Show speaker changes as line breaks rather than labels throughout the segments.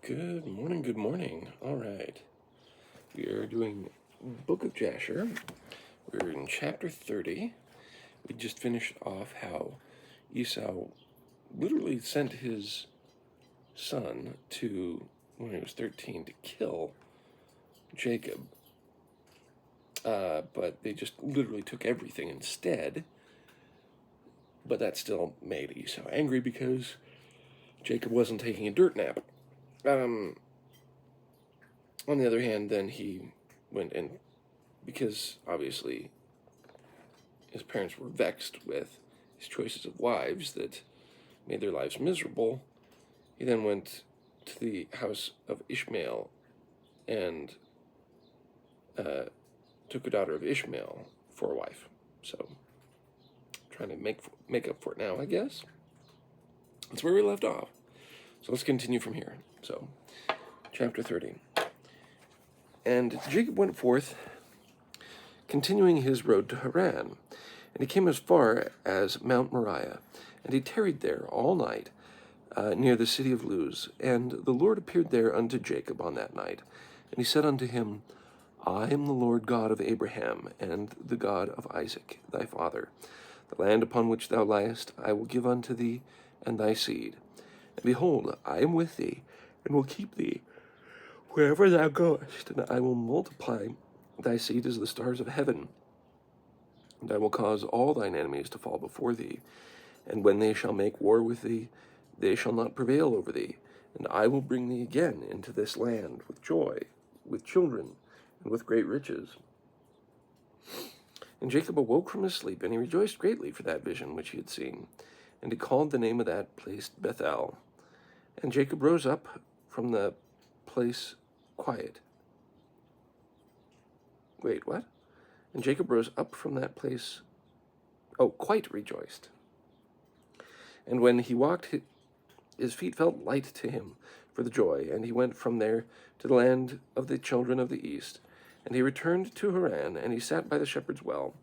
Good morning, good morning. All right. We are doing Book of Jasher. We're in chapter 30. We just finished off how Esau literally sent his son when he was 13, to kill Jacob. But they just literally took everything instead. But that still made Esau angry because Jacob wasn't taking a dirt nap. On the other hand, then he went and, because obviously his parents were vexed with his choices of wives that made their lives miserable, he then went to the house of Ishmael and took a daughter of Ishmael for a wife. So, trying to make up for it now, I guess. That's where we left off. So let's continue from here. So, chapter 30. And Jacob went forth, continuing his road to Haran, and he came as far as Mount Moriah, and he tarried there all night, near the city of Luz. And the Lord appeared there unto Jacob on that night, and he said unto him, I am the Lord God of Abraham, and the God of Isaac thy father. The land upon which thou liest I will give unto thee and thy seed. And behold, I am with thee, and will keep thee wherever thou goest, and I will multiply thy seed as the stars of heaven. And I will cause all thine enemies to fall before thee. And when they shall make war with thee, they shall not prevail over thee. And I will bring thee again into this land with joy, with children, and with great riches. And Jacob awoke from his sleep, and he rejoiced greatly for that vision which he had seen. And he called the name of that place Bethel. And Jacob rose up from the place quiet. Wait, what? And Jacob rose up from that place, quite rejoiced. And when he walked, his feet felt light to him for the joy, and he went from there to the land of the children of the east. And he returned to Haran, and he sat by the shepherd's well.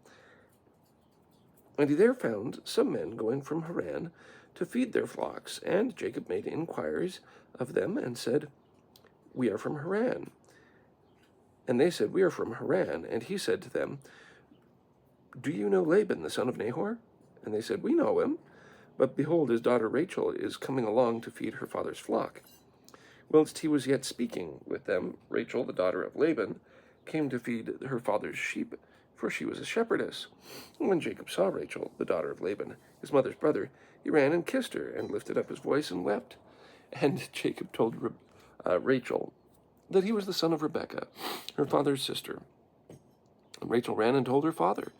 And he there found some men going from Haran to feed their flocks. And Jacob made inquiries of them, and said, We are from Haran. And they said, We are from Haran. And he said to them, Do you know Laban, the son of Nahor? And they said, We know him. But behold, his daughter Rachel is coming along to feed her father's flock. Whilst he was yet speaking with them, Rachel, the daughter of Laban, came to feed her father's sheep, for she was a shepherdess. And when Jacob saw Rachel, the daughter of Laban, his mother's brother, he ran and kissed her, and lifted up his voice and wept. And Jacob told Rachel that he was the son of Rebekah, her father's sister. And Rachel ran and told her father.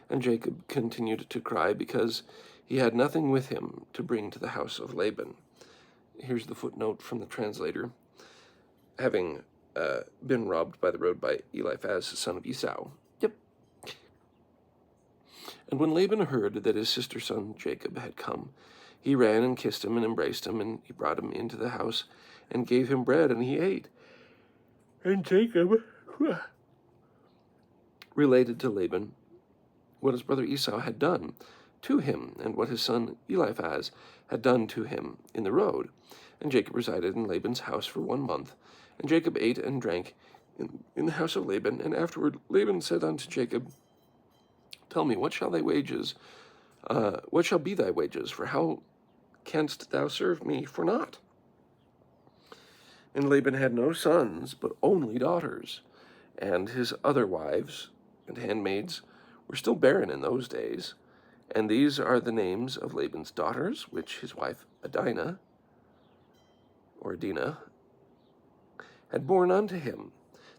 And Jacob continued to cry because he had nothing with him to bring to the house of Laban. Here's the footnote from the translator. Having been robbed by the road by Eliphaz, son of Esau. Yep. And when Laban heard that his sister's son Jacob had come, he ran and kissed him and embraced him, and he brought him into the house and gave him bread, and he ate. And Jacob related to Laban what his brother Esau had done to him, and what his son Eliphaz had done to him in the road. And Jacob resided in Laban's house for 1 month. And Jacob ate and drank in the house of Laban. And afterward Laban said unto Jacob, Tell me, what shall be thy wages? For how canst thou serve me for naught? And Laban had no sons, but only daughters. And his other wives and handmaids were still barren in those days. And these are the names of Laban's daughters, which his wife Adinah had borne unto him.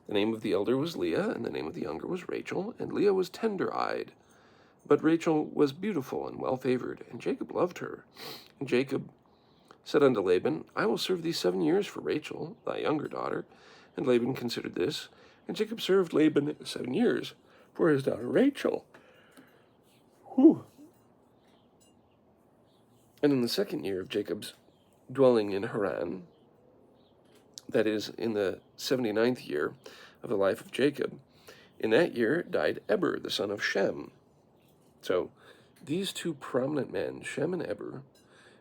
The name of the elder was Leah, and the name of the younger was Rachel. And Leah was tender-eyed, but Rachel was beautiful and well-favored, and Jacob loved her. And Jacob said unto Laban, I will serve thee 7 years for Rachel, thy younger daughter. And Laban considered this, and Jacob served Laban 7 years for his daughter Rachel. Whew. And in the 2nd year of Jacob's dwelling in Haran, that is, in the 79th year of the life of Jacob, in that year died Eber, the son of Shem. So these two prominent men, Shem and Eber,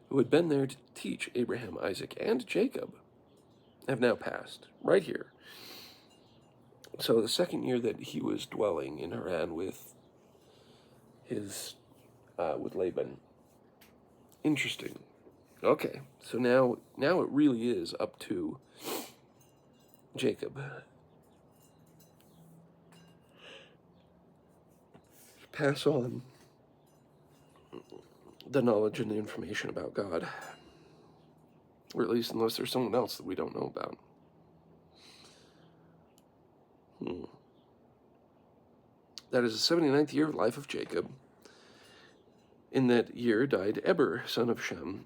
who had been there to teach Abraham, Isaac, and Jacob. have now passed, right here. So the second year that he was dwelling in Haran with Laban. Interesting. Okay, so now it really is up to Jacob. Pass on the knowledge and the information about God. Or at least unless there's someone else that we don't know about. That is the 79th year of life of Jacob. In that year died Eber, son of Shem.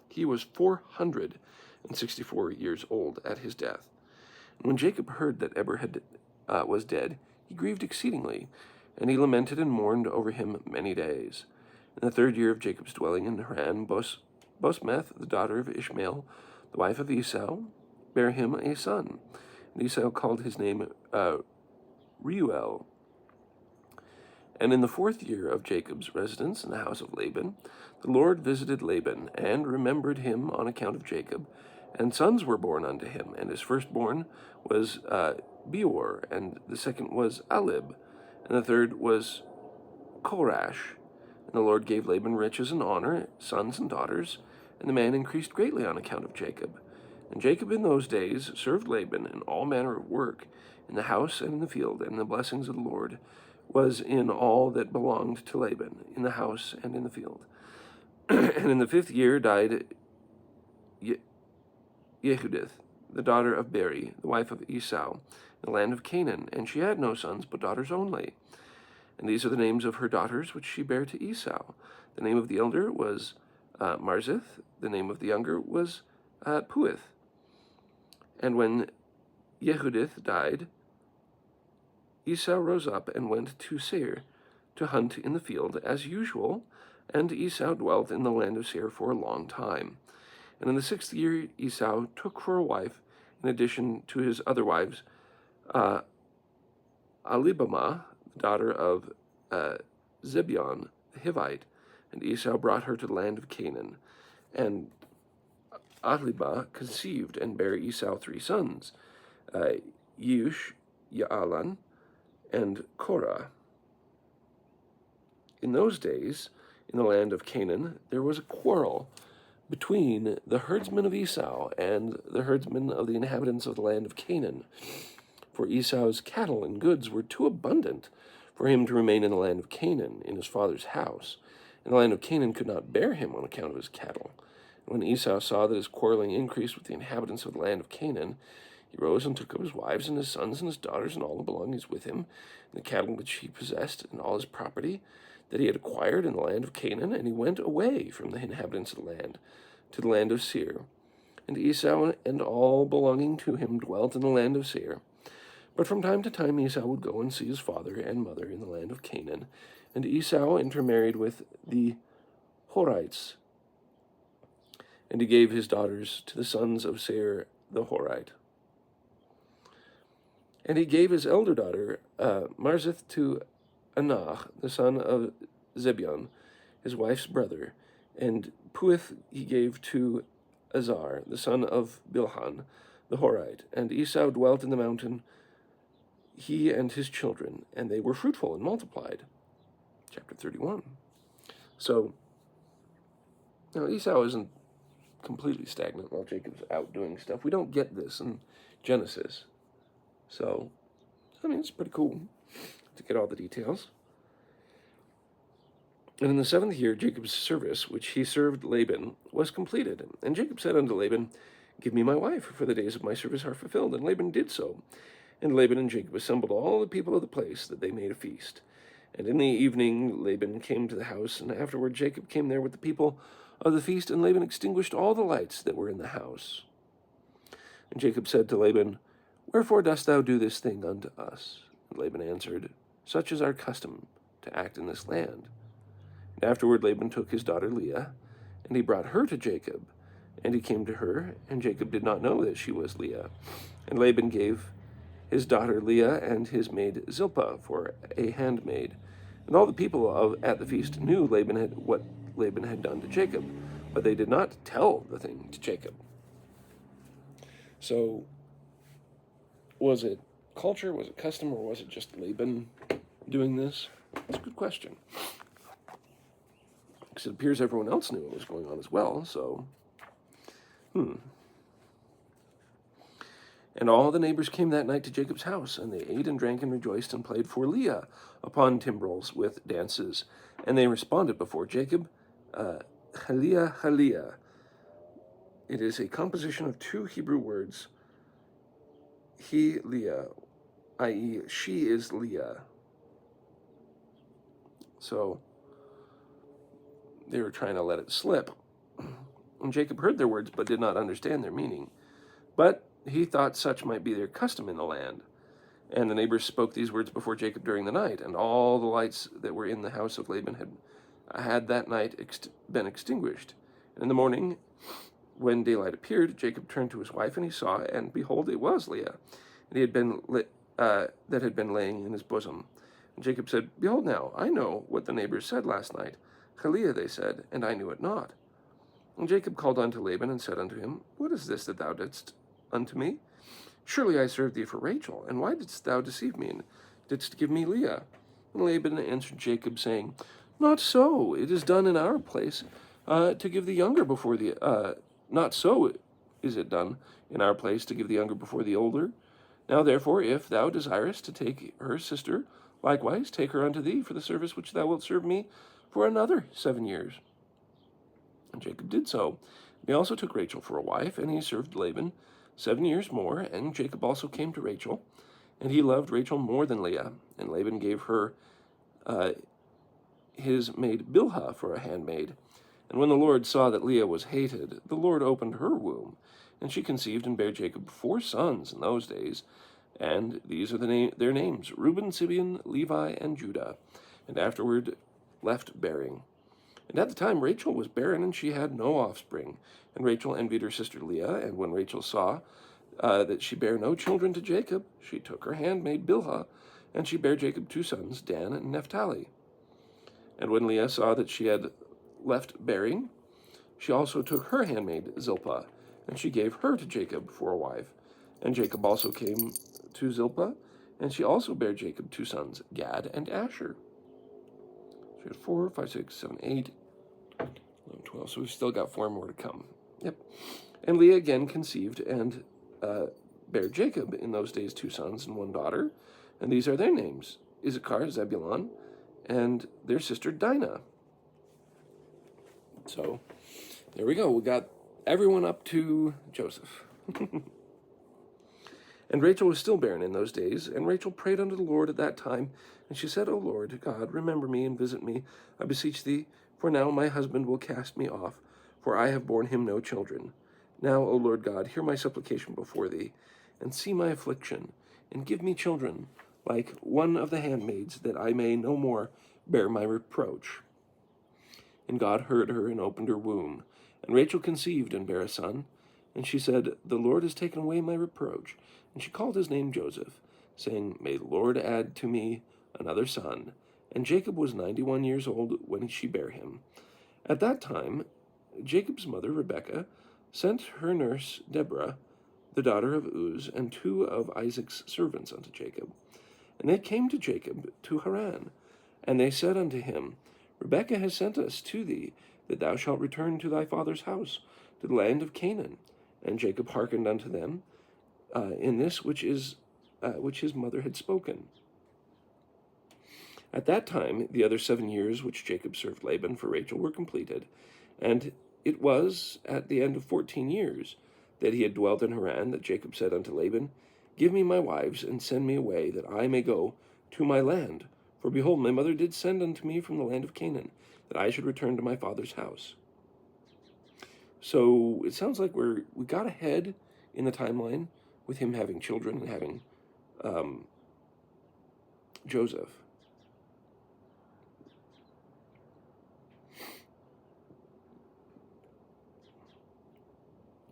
He was 464 years old at his death. And when Jacob heard that Eber was dead, he grieved exceedingly, and he lamented and mourned over him many days. In the 3rd year of Jacob's dwelling in Haran, Bosmeth, the daughter of Ishmael, the wife of Esau, bare him a son. And Esau called his name Reuel. And in the 4th year of Jacob's residence in the house of Laban, the Lord visited Laban, and remembered him on account of Jacob. And sons were born unto him, and his firstborn was Beor, and the second was Alib, and the third was Korash. And the Lord gave Laban riches and honor, sons and daughters, and the man increased greatly on account of Jacob. And Jacob in those days served Laban in all manner of work, in the house and in the field, and the blessings of the Lord was in all that belonged to Laban, in the house and in the field. And in the 5th year died Yehudith, the daughter of Beri, the wife of Esau, in the land of Canaan, and she had no sons, but daughters only. And these are the names of her daughters which she bare to Esau. The name of the elder was Marzith, the name of the younger was Puith. And when Yehudith died, Esau rose up and went to Seir to hunt in the field as usual, and Esau dwelt in the land of Seir for a long time. And in the 6th year Esau took for a wife, in addition to his other wives, Alibamah, the daughter of Zibeon the Hivite, and Esau brought her to the land of Canaan. And Ahlibah conceived and bare Esau 3 sons, Yeush, Yaalan, and Korah. In those days, in the land of Canaan, there was a quarrel between the herdsmen of Esau and the herdsmen of the inhabitants of the land of Canaan. For Esau's cattle and goods were too abundant for him to remain in the land of Canaan, in his father's house, and the land of Canaan could not bear him on account of his cattle. And when Esau saw that his quarreling increased with the inhabitants of the land of Canaan, he rose and took up his wives and his sons and his daughters and all the belongings with him, and the cattle which he possessed, and all his property that he had acquired in the land of Canaan, and he went away from the inhabitants of the land to the land of Seir. And Esau and all belonging to him dwelt in the land of Seir. But from time to time Esau would go and see his father and mother in the land of Canaan, and Esau intermarried with the Horites, and he gave his daughters to the sons of Seir the Horite. And he gave his elder daughter, Marzith, to Anach, the son of Zibeon, his wife's brother, and Puith he gave to Azar, the son of Bilhan, the Horite. And Esau dwelt in the mountain, he and his children, and they were fruitful and multiplied. Chapter 31. So, now Esau isn't completely stagnant while Jacob's out doing stuff. We don't get this in Genesis. So, I mean, it's pretty cool to get all the details. And in the 7th year, Jacob's service, which he served Laban, was completed. And Jacob said unto Laban, Give me my wife, for the days of my service are fulfilled. And Laban did so. And Laban and Jacob assembled all the people of the place, that they made a feast. And in the evening Laban came to the house, and afterward Jacob came there with the people of the feast, and Laban extinguished all the lights that were in the house. And Jacob said to Laban, Wherefore dost thou do this thing unto us? And Laban answered, Such is our custom, to act in this land. And afterward Laban took his daughter Leah, and he brought her to Jacob. And he came to her, and Jacob did not know that she was Leah. And Laban gave his daughter Leah and his maid Zilpah for a handmaid. And all the people at the feast knew what Laban had done to Jacob, but they did not tell the thing to Jacob. So, was it culture, was it custom, or was it just Laban doing this? It's a good question. Because it appears everyone else knew what was going on as well, so... And all the neighbors came that night to Jacob's house, and they ate and drank and rejoiced and played for Leah upon timbrels with dances. And they responded before Jacob, Haliah, Haliah. It is a composition of two Hebrew words, he, Leah, i.e., she is Leah. So they were trying to let it slip. And Jacob heard their words, but did not understand their meaning. But he thought such might be their custom in the land. And the neighbors spoke these words before Jacob during the night, and all the lights that were in the house of Laban had that night been extinguished. And in the morning, when daylight appeared, Jacob turned to his wife, and he saw, and behold, it was Leah, and that had been laying in his bosom. And Jacob said, Behold now, I know what the neighbors said last night. Chaliah, they said, and I knew it not. And Jacob called unto Laban, and said unto him, What is this that thou didst unto me? Surely I served thee for Rachel, and why didst thou deceive me, and didst give me Leah? And Laban answered Jacob, saying, Not so, it is done in our place, to give the younger before the, not so is it done in our place to give the younger before the older. Now therefore, if thou desirest to take her sister, likewise take her unto thee for the service which thou wilt serve me for another 7 years. And Jacob did so. He also took Rachel for a wife, and he served Laban 7 years more. And Jacob also came to Rachel, and he loved Rachel more than Leah. And Laban gave her his maid Bilhah for a handmaid. And when the Lord saw that Leah was hated, the Lord opened her womb, and she conceived and bare Jacob 4 sons in those days. And these are their names, Reuben, Simeon, Levi, and Judah, and afterward left bearing. And at the time Rachel was barren, and she had no offspring. And Rachel envied her sister Leah, and when Rachel saw that she bare no children to Jacob, she took her handmaid Bilhah, and she bare Jacob 2 sons, Dan and Naphtali. And when Leah saw that she had left bearing, she also took her handmaid Zilpah, and she gave her to Jacob for a wife. And Jacob also came to Zilpah, and she also bare Jacob 2 sons, Gad and Asher. So we had 4, 5, 6, 7, 8, 11, 12. So we've still got 4 more to come. Yep. And Leah again conceived and bare Jacob in those days 2 sons and 1 daughter. And these are their names, Issachar, Zebulun, and their sister Dinah. So there we go. We got everyone up to Joseph. And Rachel was still barren in those days, and Rachel prayed unto the Lord at that time, and she said, O Lord God, remember me and visit me, I beseech thee, for now my husband will cast me off, for I have borne him no children. Now, O Lord God, hear my supplication before thee, and see my affliction, and give me children, like one of the handmaids, that I may no more bear my reproach. And God heard her and opened her womb, and Rachel conceived and bare a son. And she said, The Lord has taken away my reproach. And she called his name Joseph, saying, May the Lord add to me another son. And Jacob was 91 years old when she bare him. At that time, Jacob's mother, Rebekah, sent her nurse, Deborah, the daughter of Uz, and 2 of Isaac's servants unto Jacob. And they came to Jacob to Haran. And they said unto him, Rebekah has sent us to thee, that thou shalt return to thy father's house, to the land of Canaan. And Jacob hearkened unto them in this which his mother had spoken. At that time, the other 7 years which Jacob served Laban for Rachel were completed, and it was at the end of 14 years that he had dwelt in Haran that Jacob said unto Laban, Give me my wives, and send me away, that I may go to my land. For behold, my mother did send unto me from the land of Canaan, that I should return to my father's house. So it sounds like we got ahead in the timeline with him having children and having Joseph.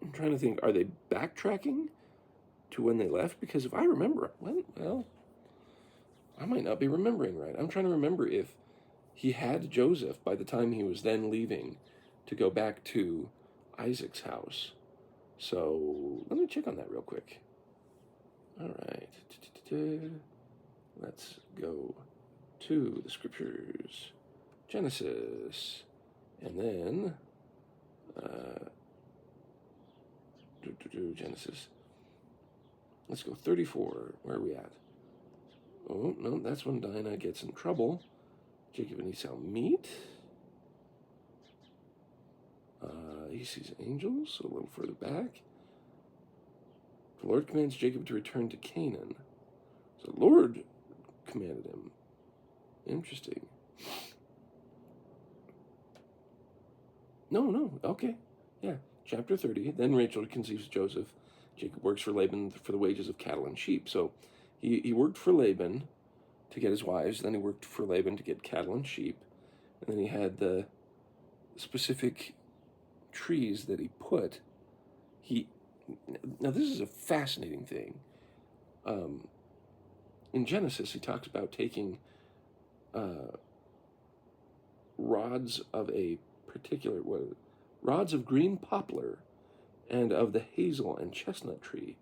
I'm trying to think, are they backtracking to when they left? Because if I remember, well, I might not be remembering right. I'm trying to remember if he had Joseph by the time he was then leaving to go back to Isaac's house. So let me check on that real quick. All right. Let's go to the scriptures. Genesis. And then Genesis. Let's go 34. Where are we at? Oh, no, that's when Dinah gets in trouble. Jacob and Esau meet. He sees angels, so a little further back. The Lord commands Jacob to return to Canaan. So the Lord commanded him. Interesting. No, okay. Yeah, chapter 30. Then Rachel conceives Joseph. Jacob works for Laban for the wages of cattle and sheep. So he worked for Laban to get his wives. Then he worked for Laban to get cattle and sheep. And then he had the specific trees that he put. Now this is a fascinating thing. In Genesis, he talks about taking rods of a particular, rods of green poplar and of the hazel and chestnut tree,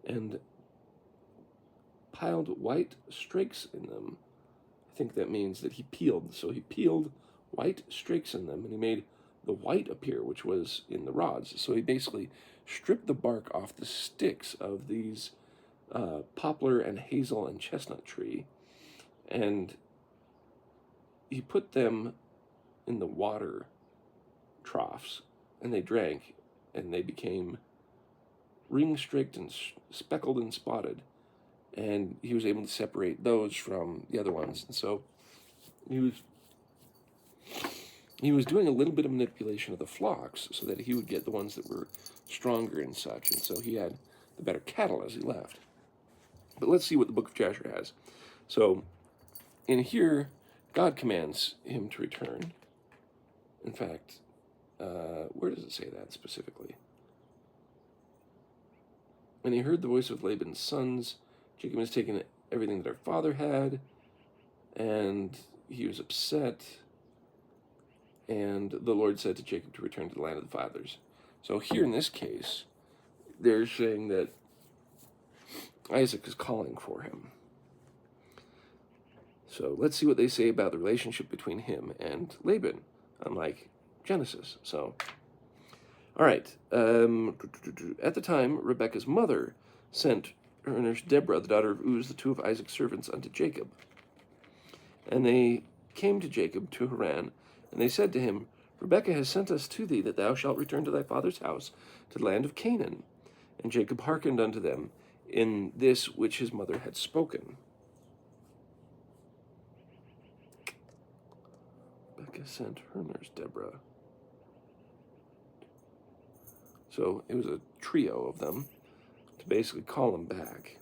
and piled white strakes in them. I think that means that he peeled. So he peeled white strakes in them, and he made the white appear, which was in the rods. So he basically stripped the bark off the sticks of these poplar and hazel and chestnut tree, and he put them in the water troughs, and they drank, and they became ring-streaked and speckled and spotted, and he was able to separate those from the other ones. And so he was doing a little bit of manipulation of the flocks so that he would get the ones that were stronger and such, and so he had the better cattle as he left. But let's see what the Book of Jasher has. So in here, God commands him to return. In fact, where does it say that specifically? And he heard the voice of Laban's sons. Jacob has taken everything that our father had, and he was upset. And the Lord said to Jacob to return to the land of the fathers. So here in this case, they're saying that Isaac is calling for him. So let's see what they say about the relationship between him and Laban, unlike Genesis. So, all right. At the time, Rebekah's mother sent her nurse Deborah, the daughter of Uz, the two of Isaac's servants, unto Jacob. And they came to Jacob to Haran, and they said to him, Rebekah has sent us to thee, that thou shalt return to thy father's house, to the land of Canaan. And Jacob hearkened unto them in this which his mother had spoken. Rebekah sent her nurse Deborah. So it was a trio of them to basically call him back.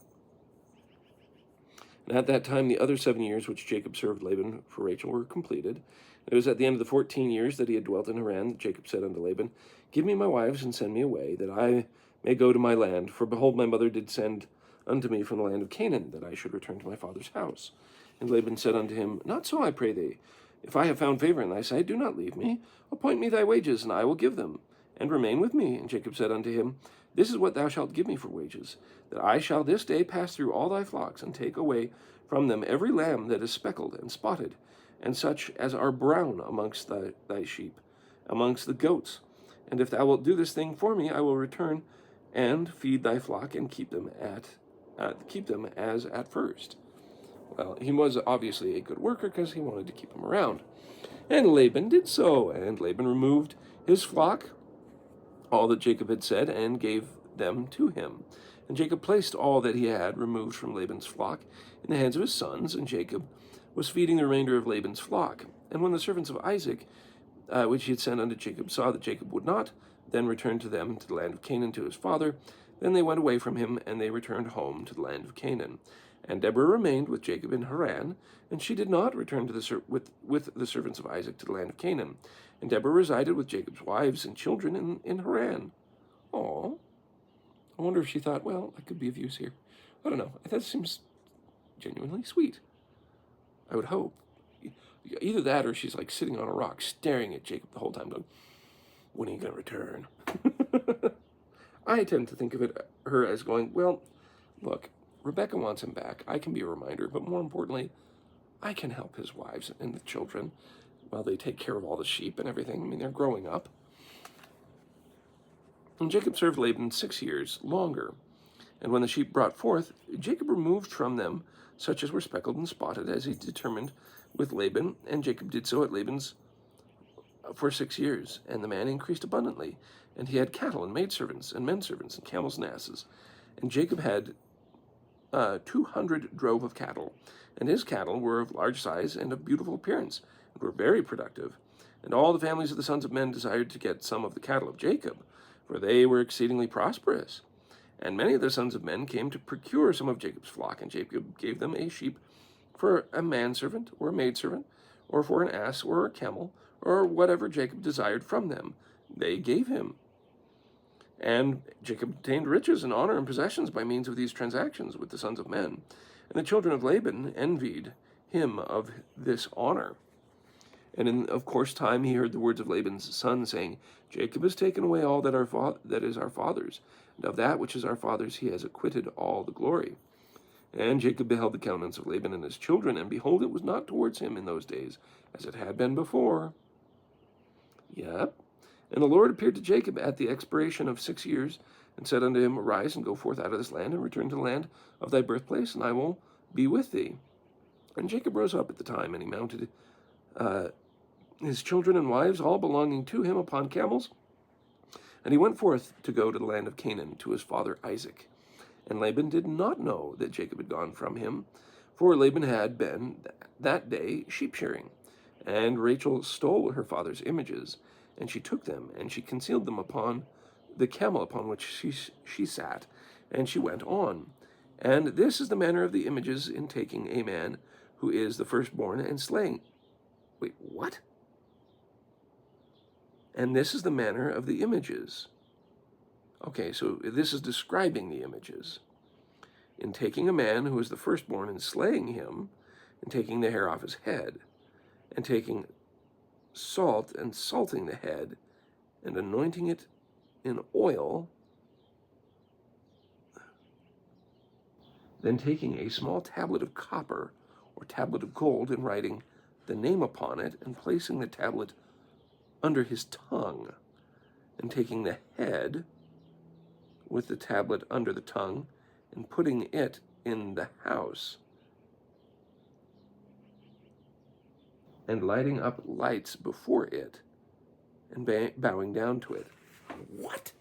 And at that time, the other 7 years which Jacob served Laban for Rachel were completed. It was at the end of the 14 years that he had dwelt in Haran that Jacob said unto Laban, Give me my wives, and send me away, that I may go to my land. For behold, my mother did send unto me from the land of Canaan, that I should return to my father's house. And Laban said unto him, Not so, I pray thee. If I have found favor in thy sight, do not leave me. Appoint me thy wages, and I will give them, and remain with me. And Jacob said unto him, This is what thou shalt give me for wages, that I shall this day pass through all thy flocks, and take away from them every lamb that is speckled and spotted, and such as are brown amongst thy sheep, amongst the goats. And if thou wilt do this thing for me, I will return and feed thy flock, and keep them as at first. Well, he was obviously a good worker, because he wanted to keep him around. And Laban did so, and Laban removed his flock, all that Jacob had said, and gave them to him. And Jacob placed all that he had removed from Laban's flock in the hands of his sons, and Jacob was feeding the remainder of Laban's flock. And when the servants of Isaac, which he had sent unto Jacob, saw that Jacob would not then return to them to the land of Canaan to his father, then they went away from him, and they returned home to the land of Canaan. And Deborah remained with Jacob in Haran, and she did not return to with the servants of Isaac to the land of Canaan. And Deborah resided with Jacob's wives and children in Haran. Oh, I wonder if she thought, well, I could be of use here. I don't know. That seems genuinely sweet. I would hope. Either that, or she's like sitting on a rock staring at Jacob the whole time going, when are you going to return? I tend to think of her as going, well, look, Rebecca wants him back. I can be a reminder, but more importantly, I can help his wives and the children while they take care of all the sheep and everything. I mean, they're growing up. And Jacob served Laban 6 years longer. And when the sheep brought forth, Jacob removed from them such as were speckled and spotted, as he determined with Laban. And Jacob did so at Laban's for 6 years. And the man increased abundantly. And he had cattle and maidservants and menservants and camels and asses. And Jacob had 200 drove of cattle. And his cattle were of large size and of beautiful appearance, and were very productive. And all the families of the sons of men desired to get some of the cattle of Jacob, for they were exceedingly prosperous. And many of the sons of men came to procure some of Jacob's flock, and Jacob gave them a sheep for a manservant or a maidservant, or for an ass or a camel, or whatever Jacob desired from them, they gave him. And Jacob obtained riches and honor and possessions by means of these transactions with the sons of men. And the children of Laban envied him of this honor. And in, of course, time he heard the words of Laban's son, saying, Jacob has taken away all that is our father's, and of that which is our father's he has acquitted all the glory. And Jacob beheld the countenance of Laban and his children, and behold, it was not towards him in those days, as it had been before. Yep. And the Lord appeared to Jacob at the expiration of 6 years, and said unto him, Arise, and go forth out of this land, and return to the land of thy birthplace, and I will be with thee. And Jacob rose up at the time, and he mounted his children and wives, all belonging to him, upon camels. And he went forth to go to the land of Canaan, to his father Isaac. And Laban did not know that Jacob had gone from him, for Laban had been that day sheep shearing. And Rachel stole her father's images, and she took them, and she concealed them upon the camel upon which she sat, and she went on. And this is the manner of the images in taking a man who is the firstborn and slaying. Wait, what? And this is the manner of the images. Okay, so this is describing the images. In taking a man who is the firstborn and slaying him, and taking the hair off his head, and taking salt and salting the head, and anointing it in oil, then taking a small tablet of copper or tablet of gold and writing the name upon it, and placing the tablet under his tongue, and taking the head with the tablet under the tongue, and putting it in the house, and lighting up lights before it, and bowing down to it. What?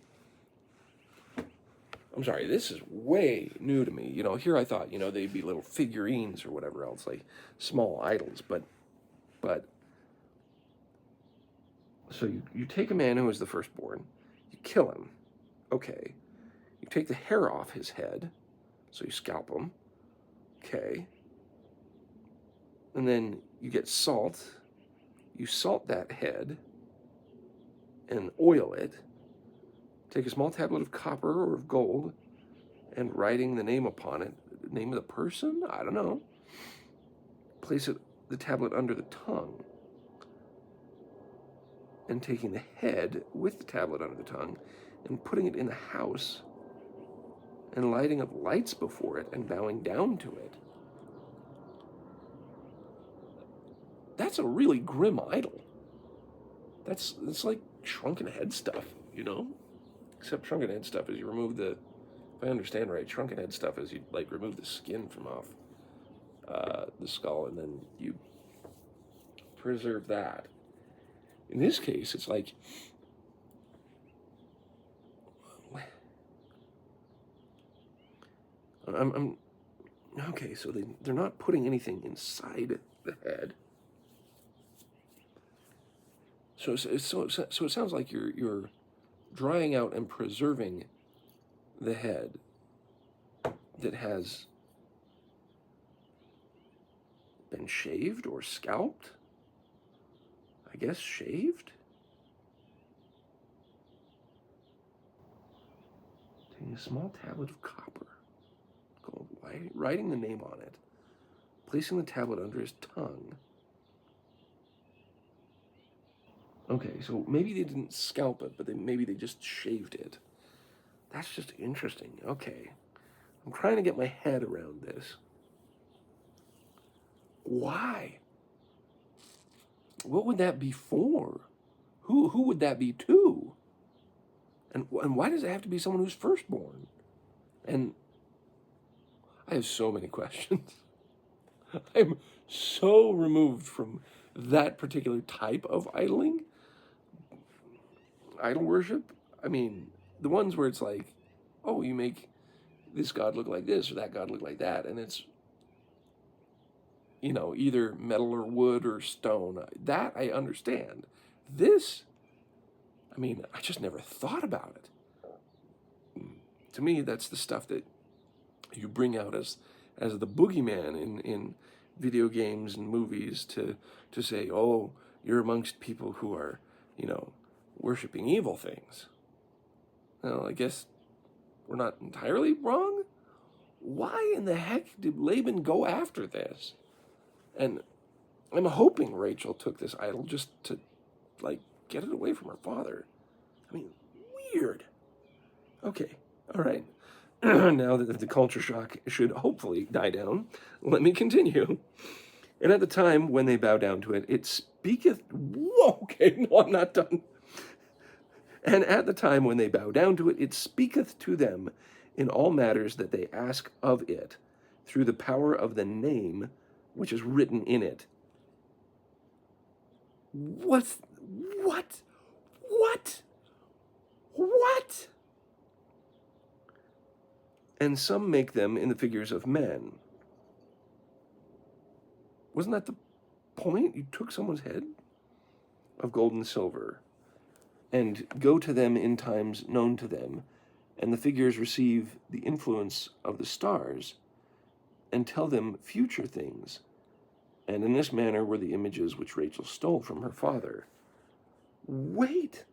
I'm sorry, this is way new to me. Here I thought, they'd be little figurines or whatever else, like small idols, but so you take a man who is the firstborn, you kill him, okay. You take the hair off his head, so you scalp him, okay. And then you get salt, you salt that head, and oil it. Take a small tablet of copper or of gold, and writing the name upon it, the name of the person, I don't know. Place the tablet under the tongue, and taking the head with the tablet under the tongue, and putting it in the house, and lighting up lights before it, and bowing down to it. That's a really grim idol. It's like shrunken head stuff, Except shrunken head stuff is you remove if I understand right, shrunken head stuff is you remove the skin from off the skull, and then you preserve that. In this case, it's like, I'm okay. So they're not putting anything inside the head. So it sounds like you're drying out and preserving the head that has been shaved or scalped. I guess shaved. Taking a small tablet of copper, gold, writing the name on it, placing the tablet under his tongue. Okay, so maybe they didn't scalp it, but maybe they just shaved it. That's just interesting. Okay. I'm trying to get my head around this. Why? What would that be for? Who would that be to? And why does it have to be someone who's firstborn? And I have so many questions. I'm so removed from that particular type of idol worship. I mean, the ones where it's like, oh, you make this god look like this or that god look like that, and it's, either metal or wood or stone. That I understand. This, I mean, I just never thought about it. To me, that's the stuff that you bring out as the boogeyman in video games and movies to say, oh, you're amongst people who are, worshiping evil things. Well, I guess we're not entirely wrong. Why in the heck did Laban go after this? And I'm hoping Rachel took this idol just to, get it away from her father. I mean, weird. Okay, all right. Now that the culture shock should hopefully die down, let me continue. And at the time when they bow down to it, it speaketh. Whoa, okay, no, I'm not done. And at the time when they bow down to it, it speaketh to them in all matters that they ask of it, through the power of the name which is written in it. What? And some make them in the figures of men. Wasn't that the point? You took someone's head of gold and silver and go to them in times known to them, and the figures receive the influence of the stars and tell them future things. And in this manner were the images which Rachel stole from her father. Wait!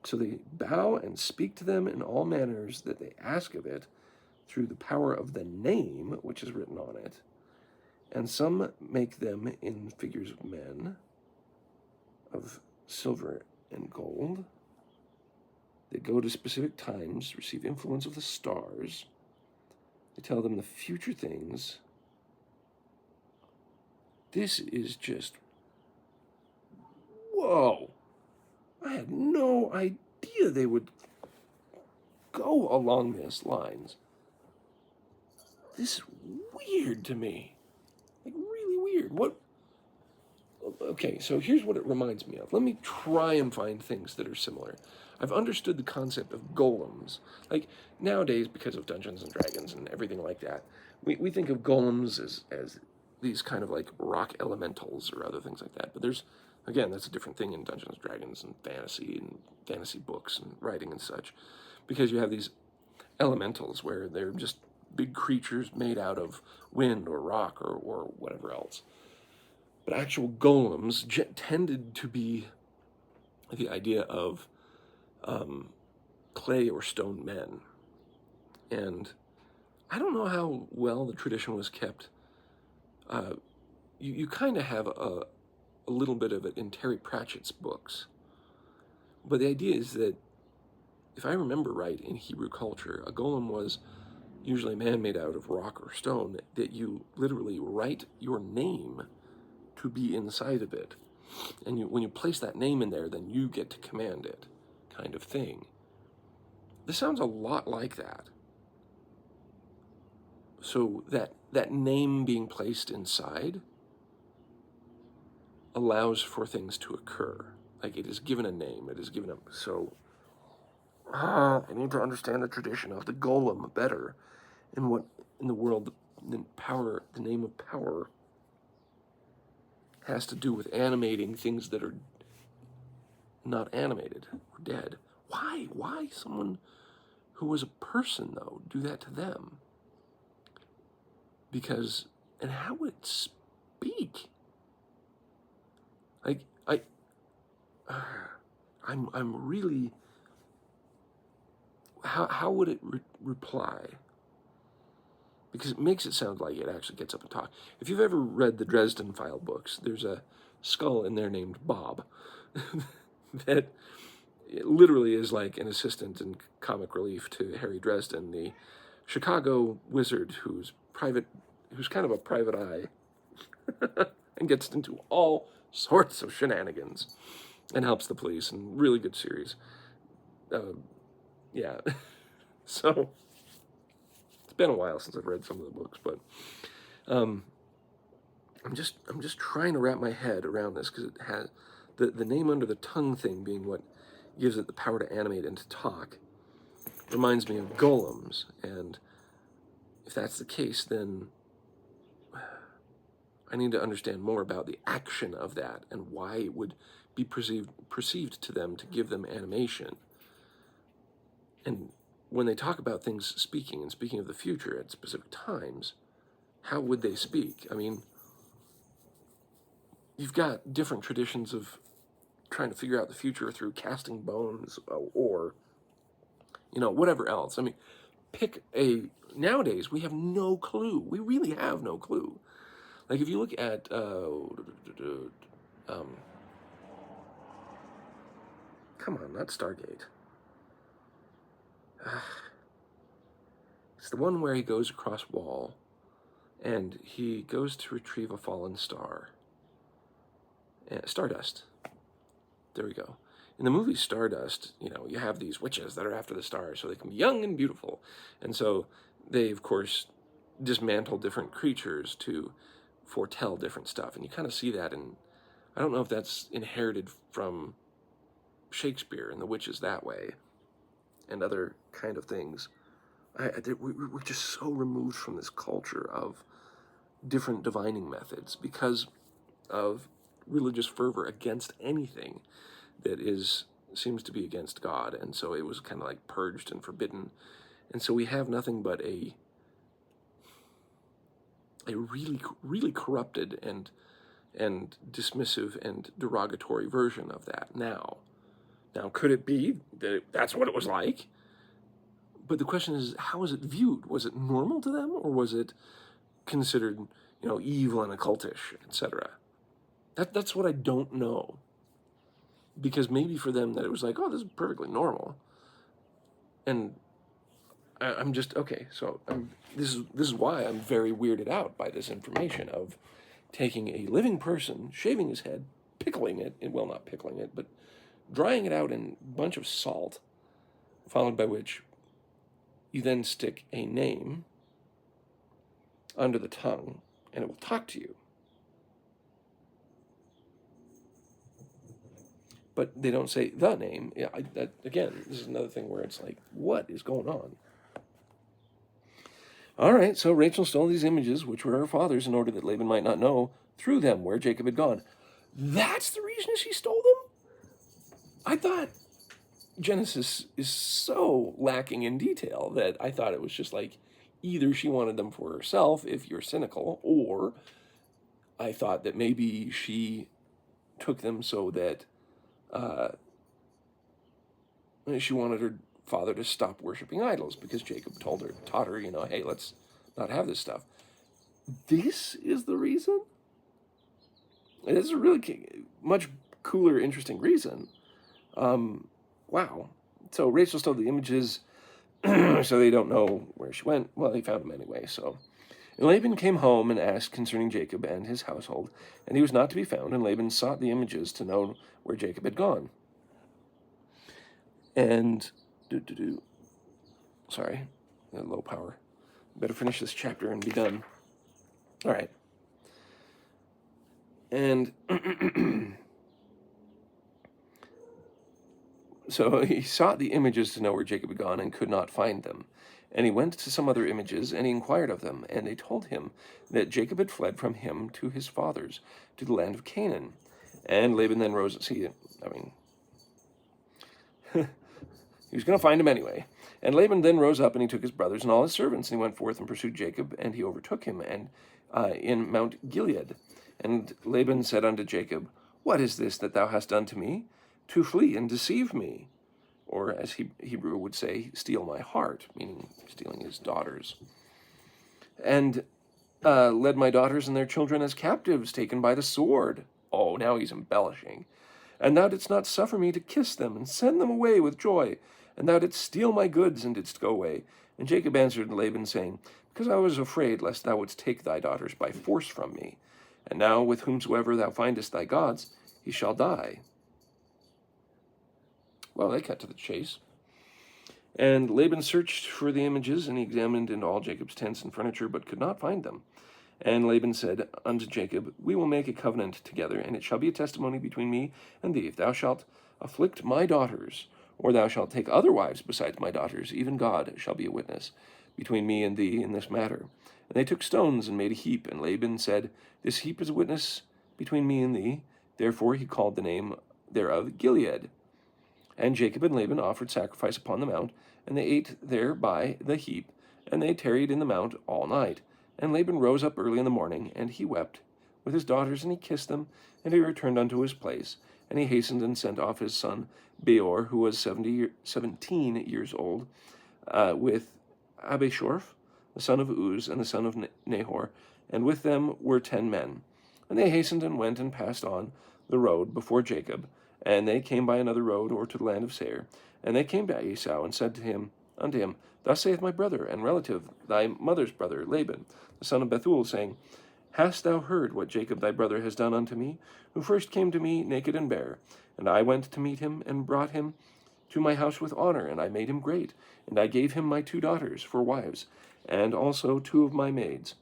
So they bow and speak to them in all manners that they ask of it, through the power of the name which is written on it. And some make them in figures of men, of silver and gold. They go to specific times, receive influence of the stars. They tell them the future things. This is just, whoa. I had no idea they would go along these lines. This is weird to me. Really weird. What? Okay, so here's what it reminds me of. Let me try and find things that are similar. I've understood the concept of golems. Nowadays, because of Dungeons and Dragons and everything like that, we think of golems as these kind of rock elementals or other things like that. But there's, again, that's a different thing in Dungeons and Dragons and fantasy books and writing and such, because you have these elementals where they're just big creatures made out of wind or rock or whatever else. But actual golems tended to be the idea of clay or stone men. And I don't know how well the tradition was kept. You kind of have a little bit of it in Terry Pratchett's books. But the idea is that, if I remember right, in Hebrew culture, a golem was usually a man made out of rock or stone that you literally write your name to be inside of it. And when you place that name in there, then you get to command it, kind of thing. This sounds a lot like that. So that name being placed inside allows for things to occur. It is given a name. It is given a... So, I need to understand the tradition of the golem better, and what in the world the name of power has to do with animating things that are not animated or dead. Why someone who was a person, though, do that to them? Because, and how would it speak? I'm really, how would it reply? Because it makes it sound like it actually gets up and talks. If you've ever read the Dresden File books, there's a skull in there named Bob that it literally is like an assistant and comic relief to Harry Dresden, the Chicago wizard who's kind of a private eye and gets into all sorts of shenanigans and helps the police. And really good series. Yeah. So it's been a while since I've read some of the books, but I'm just trying to wrap my head around this, because it has the name under the tongue thing being what gives it the power to animate and to talk. Reminds me of golems, and if that's the case, then I need to understand more about the action of that and why it would be perceived to them to give them animation. And when they talk about things speaking and speaking of the future at specific times, how would they speak? I mean, you've got different traditions of trying to figure out the future through casting bones or, whatever else. I mean, nowadays we have no clue. We really have no clue. Like if you look at, come on, not Stargate. It's the one where he goes across wall and he goes to retrieve a fallen star. Stardust. There we go. In the movie Stardust, you have these witches that are after the stars so they can be young and beautiful. And so they, of course, dismantle different creatures to foretell different stuff. And you kind of see that in, I don't know if that's inherited from Shakespeare and the witches that way and other kind of things. We're just so removed from this culture of different divining methods because of religious fervor against anything that seems to be against God, and so it was kind of like purged and forbidden, and so we have nothing but a really, really corrupted and dismissive and derogatory version of that now. Now, could it be that that's what it was like? But the question is, how was it viewed? Was it normal to them, or was it considered, evil and occultish, etc.? That's what I don't know. Because maybe for them that it was like, oh, this is perfectly normal. And I'm just, okay, so this is why I'm very weirded out by this information of taking a living person, shaving his head, pickling it, well, not pickling it, but drying it out in a bunch of salt, followed by which you then stick a name under the tongue, and it will talk to you. But they don't say the name. Yeah, again, this is another thing where it's like, what is going on? All right, so Rachel stole these images, which were her father's, in order that Laban might not know through them where Jacob had gone. That's the reason she stole them? I thought Genesis is so lacking in detail that I thought it was just like, either she wanted them for herself, if you're cynical, or I thought that maybe she took them so that she wanted her father to stop worshiping idols, because Jacob taught her, hey, let's not have this stuff. This is the reason? It's a really much cooler, interesting reason. Wow. So Rachel stole the images, so they don't know where she went. Well, they found them anyway, so. And Laban came home and asked concerning Jacob and his household, and he was not to be found, and Laban sought the images to know where Jacob had gone. And, sorry, low power. Better finish this chapter and be done. All right. And so he sought the images to know where Jacob had gone and could not find them. And he went to some other images, and he inquired of them, and they told him that Jacob had fled from him to his fathers, to the land of Canaan. And Laban then rose, he was going to find him anyway. And Laban then rose up, and he took his brothers and all his servants, and he went forth and pursued Jacob, and he overtook him and in Mount Gilead. And Laban said unto Jacob, What is this that thou hast done to me? To flee and deceive me. Or, as Hebrew would say, steal my heart, meaning stealing his daughters. And led my daughters and their children as captives taken by the sword. Oh, now he's embellishing. And thou didst not suffer me to kiss them, and send them away with joy. And thou didst steal my goods, and didst go away. And Jacob answered Laban, saying, Because I was afraid lest thou wouldst take thy daughters by force from me. And now with whomsoever thou findest thy gods, he shall die. Well, they cut to the chase. And Laban searched for the images, and he examined into all Jacob's tents and furniture, but could not find them. And Laban said unto Jacob, We will make a covenant together, and it shall be a testimony between me and thee. If thou shalt afflict my daughters, or thou shalt take other wives besides my daughters, even God shall be a witness between me and thee in this matter. And they took stones and made a heap, and Laban said, This heap is a witness between me and thee. Therefore he called the name thereof Gilead. And Jacob and Laban offered sacrifice upon the mount, and they ate there by the heap, and they tarried in the mount all night. And Laban rose up early in the morning, and he wept with his daughters, and he kissed them, and he returned unto his place. And he hastened and sent off his son Beor, who was 17 years old, with Abishorf, the son of Uz, and the son of Nahor, and with them were 10 men. And they hastened and went and passed on the road before Jacob, and they came by another road, or to the land of Seir. And they came to Esau, and said unto him, Thus saith my brother and relative, thy mother's brother, Laban, the son of Bethuel, saying, Hast thou heard what Jacob thy brother has done unto me, who first came to me naked and bare? And I went to meet him, and brought him to my house with honor, and I made him great. And I gave him my 2 daughters for wives, and also 2 of my maids.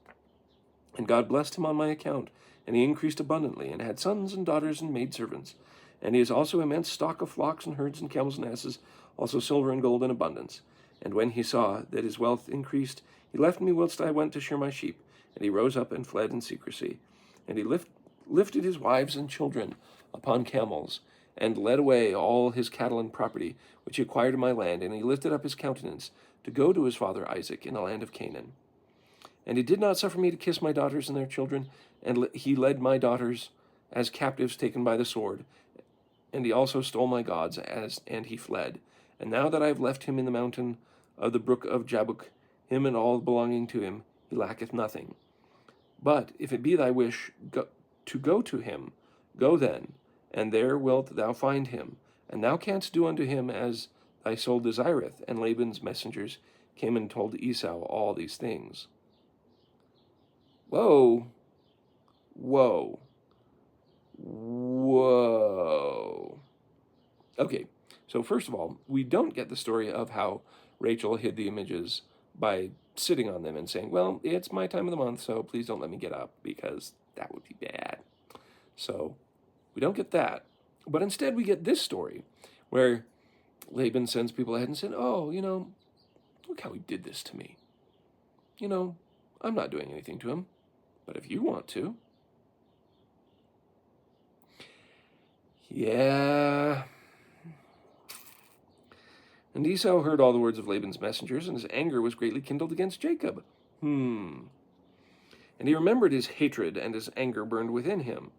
And God blessed him on my account, and he increased abundantly, and had sons and daughters and maidservants. And he has also immense stock of flocks and herds and camels and asses, also silver and gold in abundance. And when he saw that his wealth increased, he left me whilst I went to shear my sheep. And he rose up and fled in secrecy. And he lifted his wives and children upon camels, and led away all his cattle and property, which he acquired in my land. And he lifted up his countenance to go to his father Isaac in the land of Canaan. And he did not suffer me to kiss my daughters and their children, and he led my daughters as captives taken by the sword. And he also stole my gods, and he fled. And now that I have left him in the mountain of the brook of Jabbok, him and all belonging to him, he lacketh nothing. But if it be thy wish to go to him, go then, and there wilt thou find him. And thou canst do unto him as thy soul desireth. And Laban's messengers came and told Esau all these things. Whoa. Whoa. Whoa. Okay, so first of all, we don't get the story of how Rachel hid the images by sitting on them and saying, well, it's my time of the month, so please don't let me get up, because that would be bad. So we don't get that. But instead we get this story where Laban sends people ahead and said, oh, look how he did this to me. I'm not doing anything to him, but if you want to. Yeah. And Esau heard all the words of Laban's messengers, and his anger was greatly kindled against Jacob. And he remembered his hatred, and his anger burned within him.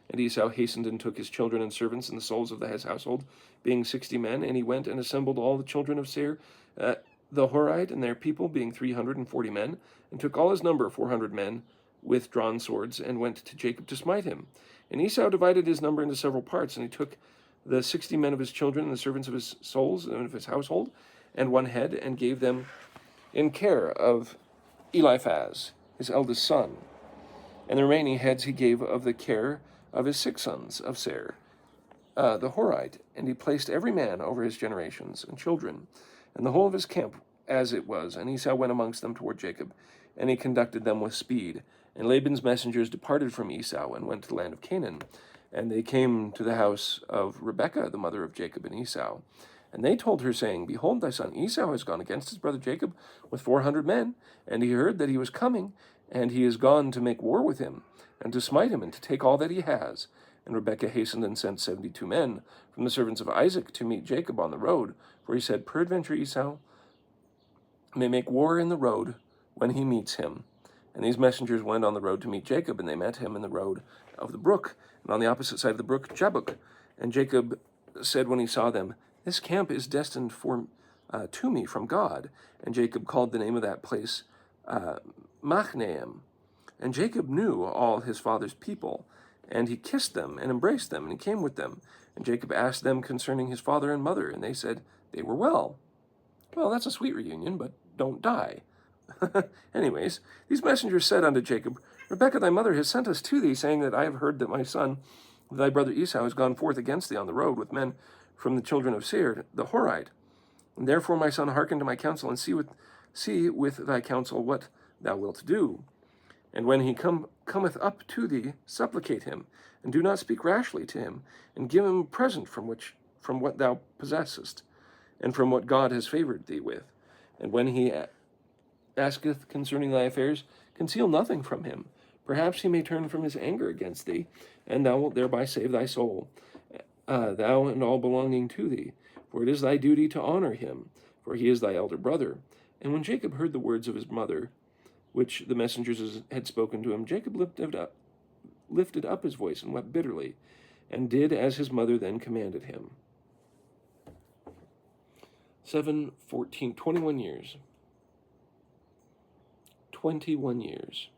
And Esau hastened and took his children and servants and the souls of his household, being 60 men, and he went and assembled all the children of Seir, the Horite, and their people, being 340 men, and took all his number, 400 men, with drawn swords, and went to Jacob to smite him. And Esau divided his number into several parts, and he took the 60 men of his children and the servants of his souls and of his household, and 1 head, and gave them in care of Eliphaz, his eldest son. And the remaining heads he gave of the care of his 6 sons of Seir, the Horite, and he placed every man over his generations and children, and the whole of his camp as it was. And Esau went amongst them toward Jacob, and he conducted them with speed. And Laban's messengers departed from Esau and went to the land of Canaan. And they came to the house of Rebekah, the mother of Jacob and Esau. And they told her, saying, Behold, thy son Esau has gone against his brother Jacob with 400 men. And he heard that he was coming, and he is gone to make war with him, and to smite him, and to take all that he has. And Rebekah hastened and sent 72 men from the servants of Isaac to meet Jacob on the road. For he said, Peradventure Esau may make war in the road when he meets him. And these messengers went on the road to meet Jacob, and they met him in the road of the brook, and on the opposite side of the brook, Jabbok. And Jacob said when he saw them, This camp is destined to me from God. And Jacob called the name of that place Machnaim. And Jacob knew all his father's people, and he kissed them and embraced them, and he came with them. And Jacob asked them concerning his father and mother, and they said they were well. Well, that's a sweet reunion, but don't die. Anyways, these messengers said unto Jacob, Rebekah thy mother has sent us to thee, saying that I have heard that my son, thy brother Esau, has gone forth against thee on the road with men from the children of Seir, the Horite. And therefore, my son, hearken to my counsel, and see with thy counsel what thou wilt do. And when he cometh up to thee, supplicate him, and do not speak rashly to him, and give him a present from what thou possessest, and from what God has favored thee with. And when he asketh concerning thy affairs, conceal nothing from him. Perhaps he may turn from his anger against thee, and thou wilt thereby save thy soul, thou and all belonging to thee. For it is thy duty to honor him, for he is thy elder brother. And when Jacob heard the words of his mother, which the messengers had spoken to him, Jacob lifted up his voice and wept bitterly, and did as his mother then commanded him. 21 years. 21 years.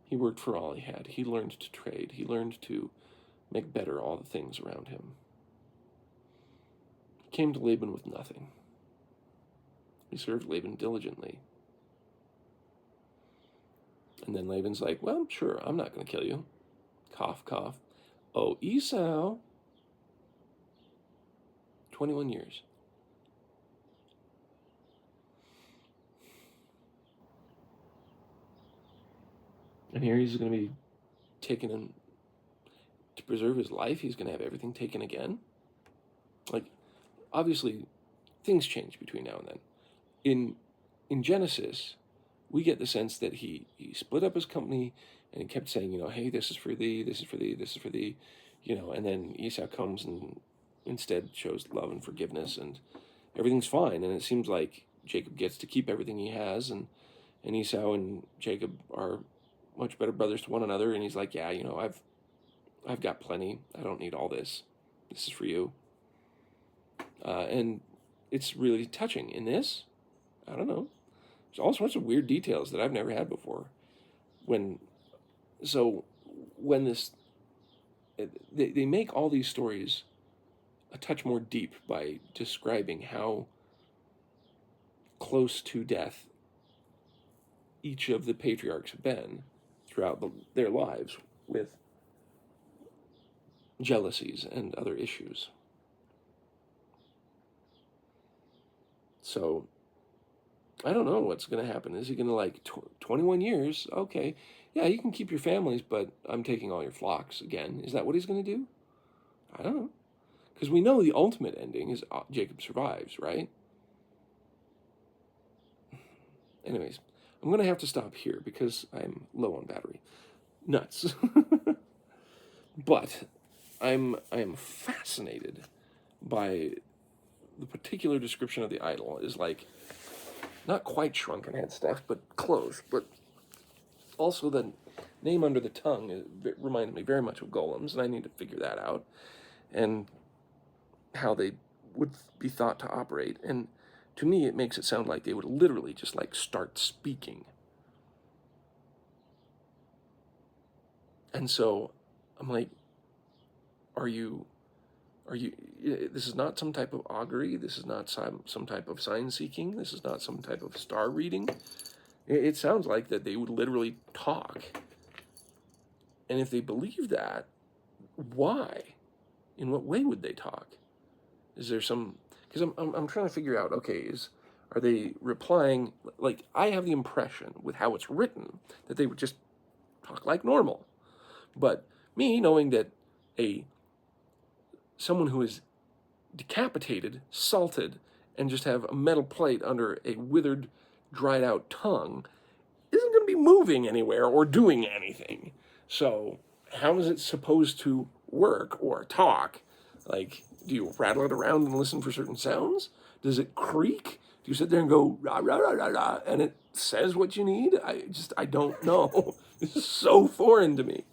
He worked for all he had. He learned to trade. He learned to make better all the things around him. He came to Laban with nothing. He served Laban diligently. And then Laban's like, well, sure, I'm not going to kill you. Cough, cough. Oh, Esau. 21 years. And here he's going to be taken in to preserve his life. He's going to have everything taken again. Like, obviously, things change between now and then. In Genesis, we get the sense that he split up his company and he kept saying, hey, this is for thee, this is for thee, this is for thee, and then Esau comes and instead shows love and forgiveness and everything's fine. And it seems like Jacob gets to keep everything he has, and Esau and Jacob are much better brothers to one another. And he's like, yeah, I've got plenty. I don't need all this. This is for you. And it's really touching. In this, I don't know. There's all sorts of weird details that I've never had before. When this, they make all these stories a touch more deep by describing how close to death each of the patriarchs have been throughout their lives with jealousies and other issues. So, I don't know what's going to happen. Is he going to 21 years? Okay. Yeah, you can keep your families, but I'm taking all your flocks again. Is that what he's going to do? I don't know. Because we know the ultimate ending is Jacob survives, right? Anyways, I'm going to have to stop here because I'm low on battery. Nuts. But I am fascinated by the particular description of the idol. Is not quite shrunken head stuff, but close. But also the name under the tongue reminded me very much of golems, and I need to figure that out. And how they would be thought to operate. And to me, it makes it sound like they would literally just start speaking. And so I'm like, are you, this is not some type of augury. This is not some type of sign seeking. This is not some type of star reading. It sounds like that they would literally talk. And if they believe that, why? In what way would they talk? Is there some, because I'm trying to figure out, okay, are they replying, I have the impression with how it's written that they would just talk like normal. But me knowing that someone who is decapitated, salted, and just have a metal plate under a withered, dried out tongue isn't going to be moving anywhere or doing anything. So how is it supposed to work or talk? Do you rattle it around and listen for certain sounds? Does it creak? Do you sit there and go, rah, rah, rah, rah, rah, and it says what you need? I don't know. This is so foreign to me.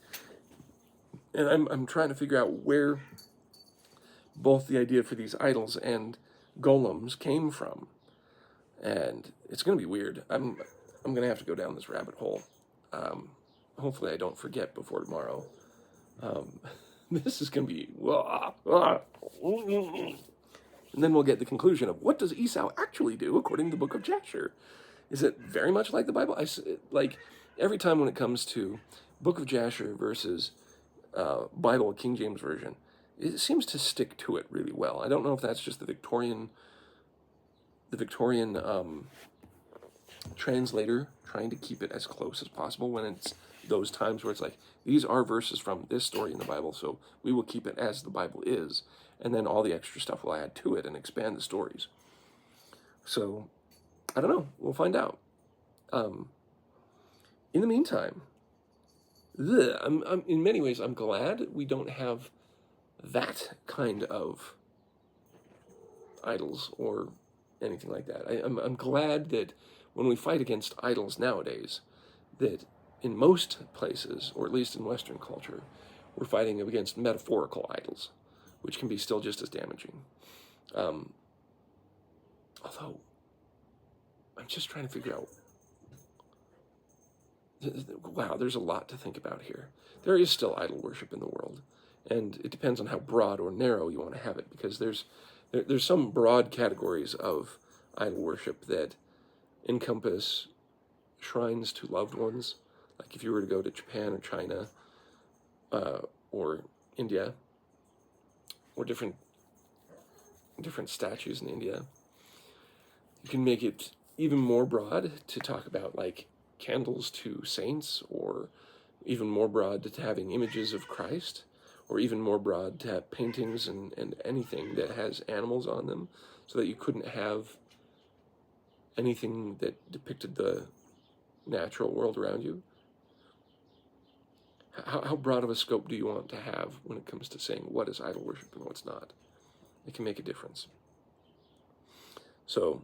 And I'm trying to figure out where both the idea for these idols and golems came from. And it's going to be weird. I'm going to have to go down this rabbit hole. Hopefully I don't forget before tomorrow. this is going to be, and then we'll get the conclusion of what does Esau actually do according to the Book of Jasher? Is it very much like the Bible? Like every time when it comes to Book of Jasher versus Bible, King James Version, it seems to stick to it really well. I don't know if that's just the Victorian translator trying to keep it as close as possible when it's those times where it's like, these are verses from this story in the Bible, so we will keep it as the Bible is, and then all the extra stuff will add to it and expand the stories. So, I don't know. We'll find out. In the meantime, in many ways, I'm glad we don't have that kind of idols or anything like that. I'm glad that when we fight against idols nowadays, that in most places, or at least in Western culture, we're fighting against metaphorical idols, which can be still just as damaging. Although, I'm just trying to figure out, wow, there's a lot to think about here. There is still idol worship in the world, and it depends on how broad or narrow you want to have it, because there's some broad categories of idol worship that encompass shrines to loved ones. Like if you were to go to Japan or China or India, or different statues in India, you can make it even more broad to talk about like candles to saints, or even more broad to having images of Christ, or even more broad to have paintings and anything that has animals on them, so that you couldn't have anything that depicted the natural world around you. How broad of a scope do you want to have when it comes to saying what is idol worship and what's not? It can make a difference. So,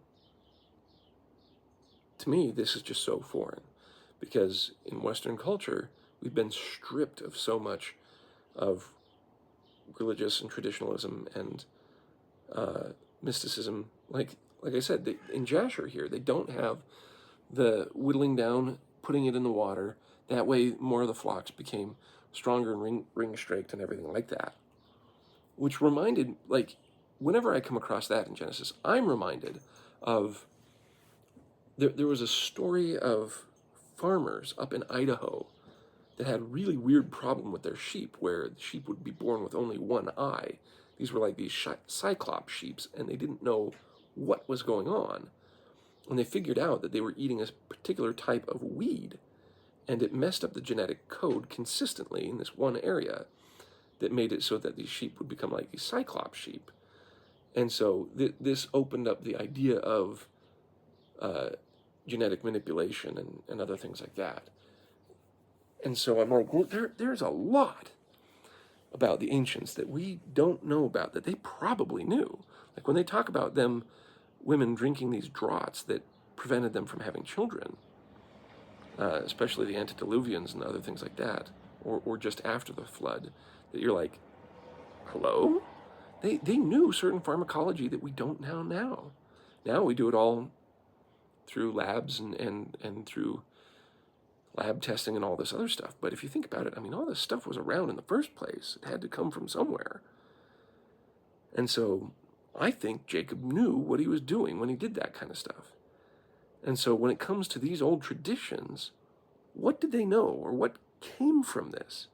to me, this is just so foreign, because in Western culture, we've been stripped of so much of religious and traditionalism and mysticism. Like I said, in Jasher here, they don't have the whittling down, putting it in the water. That way, more of the flocks became stronger and ring-straked and everything like that. Which reminded, like, whenever I come across that in Genesis, I'm reminded of, there was a story of farmers up in Idaho that had a really weird problem with their sheep, where the sheep would be born with only one eye. These were like these cyclops sheep, and they didn't know what was going on. And they figured out that they were eating a particular type of weed, and it messed up the genetic code consistently in this one area that made it so that these sheep would become like these cyclops sheep. And so this opened up the idea of genetic manipulation and other things like that. And so I'm like, well, there's a lot about the ancients that we don't know about, that they probably knew. Like when they talk about women drinking these draughts that prevented them from having children, especially the antediluvians and other things like that, or just after the flood, that you're like, hello? They knew certain pharmacology that we don't now. Now we do it all through labs and through lab testing and all this other stuff. But if you think about it, I mean, all this stuff was around in the first place. It had to come from somewhere. And so I think Jacob knew what he was doing when he did that kind of stuff. And so when it comes to these old traditions, what did they know, or what came from this?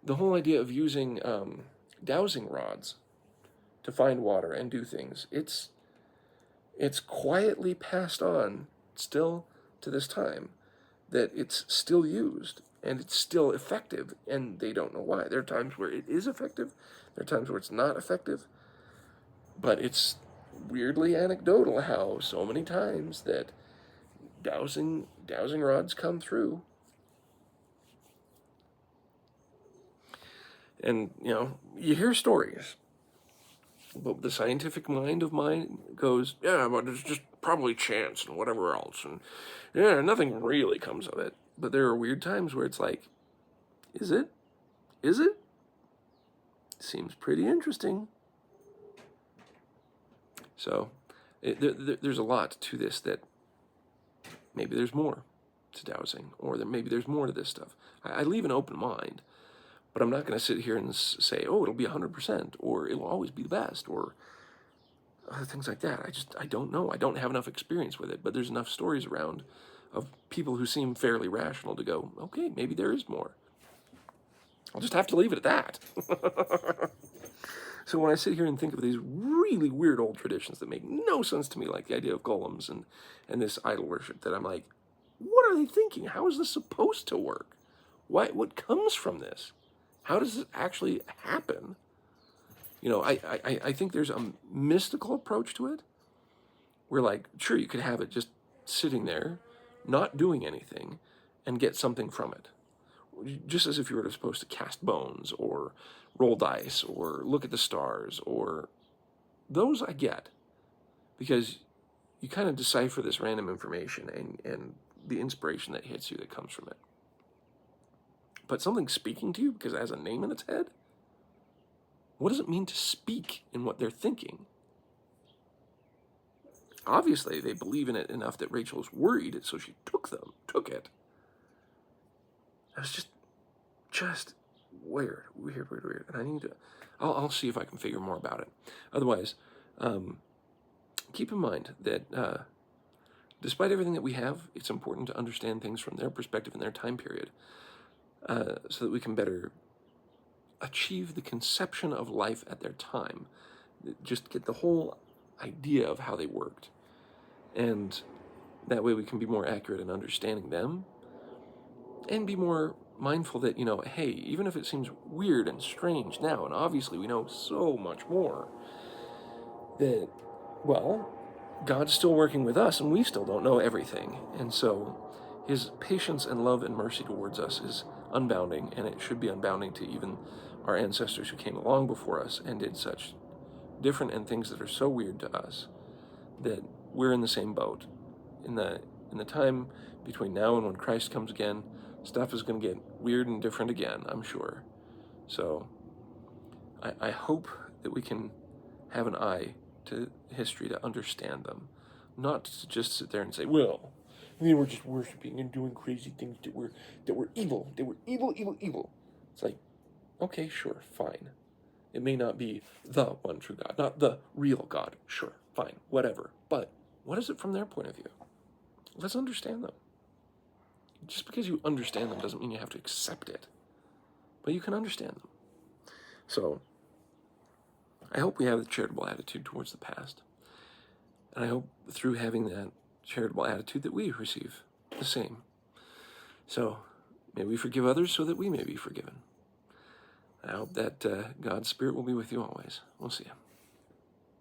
The whole idea of using dowsing rods to find water and do things, it's quietly passed on still to this time, that it's still used and it's still effective, and they don't know why. There are times where it is effective, there are times where it's not effective, but it's weirdly anecdotal how so many times that dowsing rods come through. And, you hear stories, but the scientific mind of mine goes, yeah, but it's just probably chance and whatever else, and yeah, nothing really comes of it. But there are weird times where it's like, is it? Seems pretty interesting. So there's a lot to this, that maybe there's more to dowsing, or that maybe there's more to this stuff. I leave an open mind, But I'm not going to sit here and say, oh, it'll be 100%, or it'll always be the best, or other things like that. I don't know. I don't have enough experience with it, but there's enough stories around of people who seem fairly rational to go, okay, maybe there is more. I'll just have to leave it at that. So when I sit here and think of these really weird old traditions that make no sense to me, like the idea of golems and this idol worship, that I'm like, what are they thinking? How is this supposed to work? What comes from this? How does this actually happen? You know, I think there's a mystical approach to it where, like, sure, you could have it just sitting there, not doing anything, and get something from it. Just as if you were supposed to cast bones or roll dice or look at the stars, or those I get, because you kind of decipher this random information and the inspiration that hits you that comes from it. But something speaking to you because it has a name in its head, what does it mean to speak in what they're thinking? Obviously, they believe in it enough that Rachel was worried, so she took it. It was just weird. And I need to, I'll see if I can figure more about it. Otherwise, keep in mind that despite everything that we have, it's important to understand things from their perspective and their time period, so that we can better achieve the conception of life at their time. Just get the whole idea of how they worked. And that way we can be more accurate in understanding them and be more mindful that, you know, hey, even if it seems weird and strange now, and obviously we know so much more, that, well, God's still working with us and we still don't know everything. And so his patience and love and mercy towards us is unbounding, and it should be unbounding to even our ancestors who came along before us and did such different and things that are so weird to us, that we're in the same boat. In the time between now and when Christ comes again, stuff is going to get weird and different again, I'm sure. So I hope that we can have an eye to history to understand them, not to just sit there and say, well, they were just worshiping and doing crazy things that were evil. They were evil. It's like, okay, sure, fine. It may not be the one true God, not the real God. Sure, fine, whatever. But what is it from their point of view? Let's understand them. Just because you understand them doesn't mean you have to accept it, but you can understand them. So I hope we have the charitable attitude towards the past. And I hope through having that charitable attitude that we receive the same. So may we forgive others so that we may be forgiven. I hope that God's Spirit will be with you always. We'll see you.